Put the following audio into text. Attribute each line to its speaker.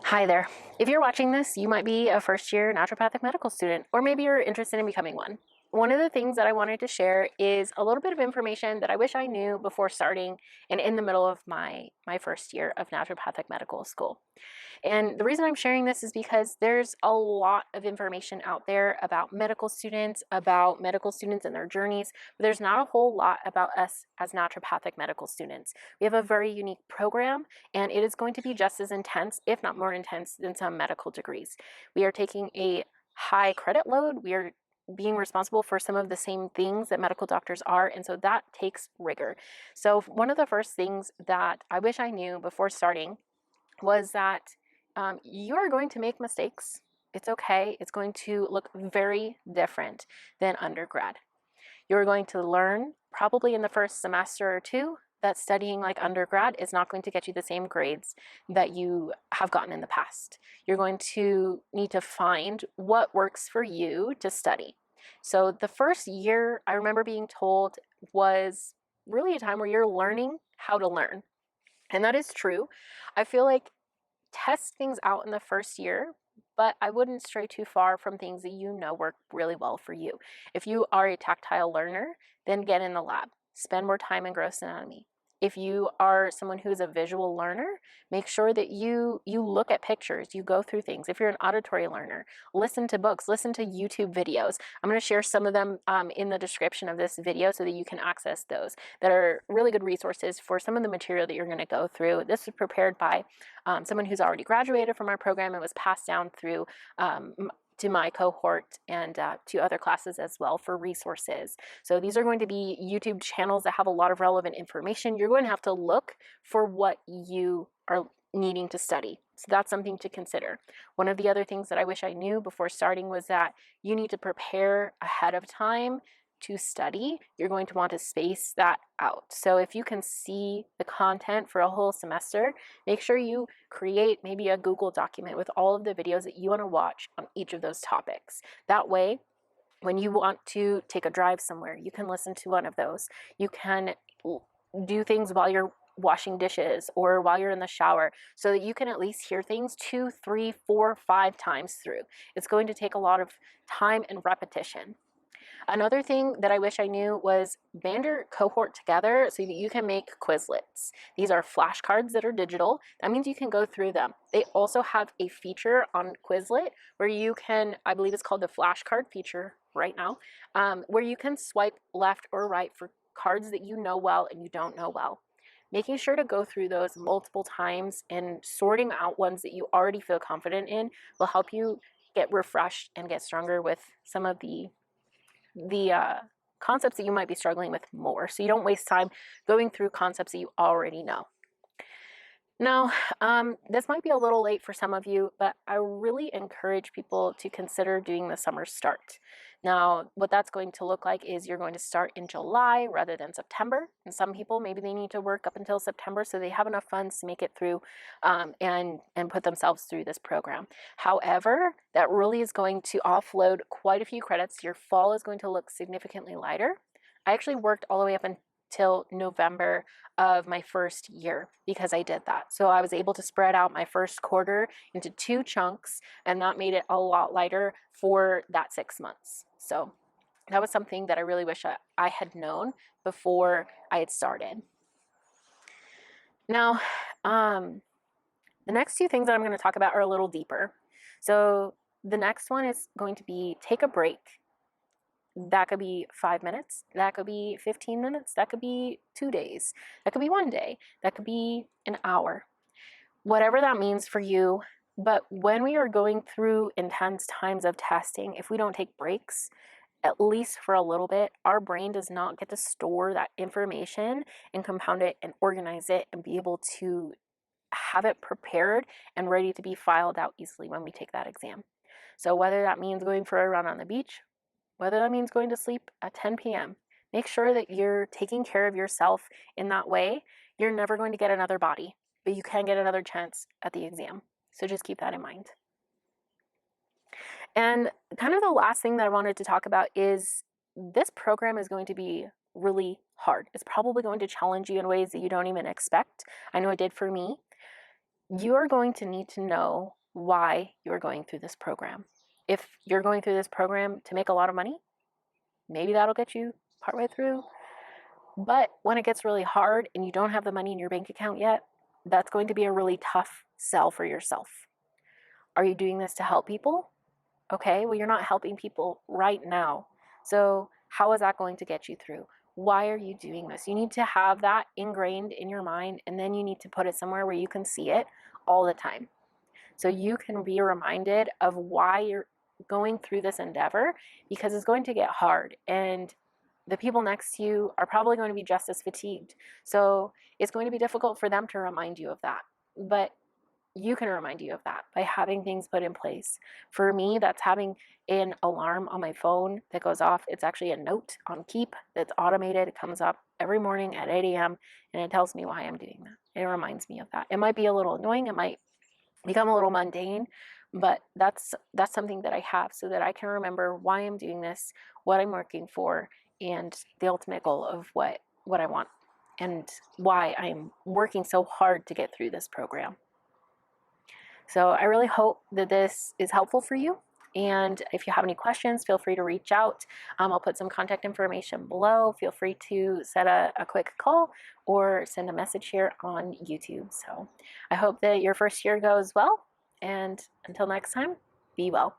Speaker 1: Hi there. If you're watching this, you might be a first year naturopathic medical student, or maybe you're interested in becoming one. One of the things that I wanted to share is a little bit of information that I wish I knew before starting and in the middle of my first year of naturopathic medical school. And the reason I'm sharing this is because there's a lot of information out there about medical students and their journeys, but there's not a whole lot about us as naturopathic medical students. We have a very unique program, and it is going to be just as intense, if not more intense, than some medical degrees. We are taking a high credit load. We are being responsible for some of the same things that medical doctors are, and so that takes rigor. So one of the first things that I wish I knew before starting was that you are going to make mistakes. It's okay. It's going to look very different than undergrad. You're going to learn probably in the first semester or two that studying like undergrad is not going to get you the same grades that you have gotten in the past. You're going to need to find what works for you to study. So the first year, I remember being told, was really a time where you're learning how to learn. And that is true. I feel like test things out in the first year, but I wouldn't stray too far from things that you know work really well for you. If you are a tactile learner, then get in the lab. Spend more time in gross anatomy. If you are someone who's a visual learner, make sure that you look at pictures, you go through things. If you're an auditory learner, listen to books, listen to YouTube videos. I'm going to share some of them in the description of this video so that you can access those that are really good resources for some of the material that you're going to go through. This was prepared by someone who's already graduated from our program and was passed down through to my cohort and to other classes as well for resources. So these are going to be YouTube channels that have a lot of relevant information. You're going to have to look for what you are needing to study. So that's something to consider. One of the other things that I wish I knew before starting was that you need to prepare ahead of time to study. You're going to want to space that out. So if you can see the content for a whole semester, make sure you create maybe a Google document with all of the videos that you want to watch on each of those topics. That way, when you want to take a drive somewhere, you can listen to one of those. You can do things while you're washing dishes or while you're in the shower so that you can at least hear things 2, 3, 4, 5 times through. It's going to take a lot of time and repetition. Another thing that I wish I knew was band your cohort together so that you can make Quizlets. These are flashcards that are digital. That means you can go through them. They also have a feature on Quizlet where you can, I believe it's called the flashcard feature right now, where you can swipe left or right for cards that you know well and you don't know well. Making sure to go through those multiple times and sorting out ones that you already feel confident in will help you get refreshed and get stronger with some of the concepts that you might be struggling with more, so you don't waste time going through concepts that you already know. Now, this might be a little late for some of you, but I really encourage people to consider doing the summer start. Now, what that's going to look like is you're going to start in July rather than September. And some people, maybe they need to work up until September so they have enough funds to make it through and put themselves through this program. However, that really is going to offload quite a few credits. Your fall is going to look significantly lighter. I actually worked all the way up until November of my first year because I did that. So I was able to spread out my first quarter into 2 chunks, and that made it a lot lighter for that 6 months. So that was something that I really wish I had known before I had started. Now, the next 2 things that I'm going to talk about are a little deeper. So the next one is going to be take a break. That could be 5 minutes, that could be 15 minutes, that could be 2 days, that could be 1 day, that could be an hour, whatever that means for you. But when we are going through intense times of testing, if we don't take breaks, at least for a little bit, our brain does not get to store that information and compound it and organize it and be able to have it prepared and ready to be filed out easily when we take that exam. So whether that means going for a run on the beach, whether that means going to sleep at 10 p.m., make sure that you're taking care of yourself in that way. You're never going to get another body, but you can get another chance at the exam. So just keep that in mind. And kind of the last thing that I wanted to talk about is this program is going to be really hard. It's probably going to challenge you in ways that you don't even expect. I know it did for me. you are going to need to know why you're going through this program. If you're going through this program to make a lot of money, maybe that'll get you partway through. But when it gets really hard and you don't have the money in your bank account yet, that's going to be a really tough sell for yourself. Are you doing this to help people? Okay, well, you're not helping people right now. So, how is that going to get you through? Why are you doing this? You need to have that ingrained in your mind, and then you need to put it somewhere where you can see it all the time. So you can be reminded of why you're going through this endeavor, because it's going to get hard. And the people next to you are probably going to be just as fatigued. So it's going to be difficult for them to remind you of that. But you can remind you of that by having things put in place. For me, that's having an alarm on my phone that goes off. It's actually a note on Keep that's automated. It comes up every morning at 8 a.m. and it tells me why I'm doing that. It reminds me of that. It might be a little annoying. It might become a little mundane, but that's something that I have so that I can remember why I'm doing this, what I'm working for, and the ultimate goal of what I want and why I'm working so hard to get through this program. So I really hope that this is helpful for you. And if you have any questions, feel free to reach out. I'll put some contact information below. Feel free to set a quick call or send a message here on YouTube. So I hope that your first year goes well. And until next time, be well.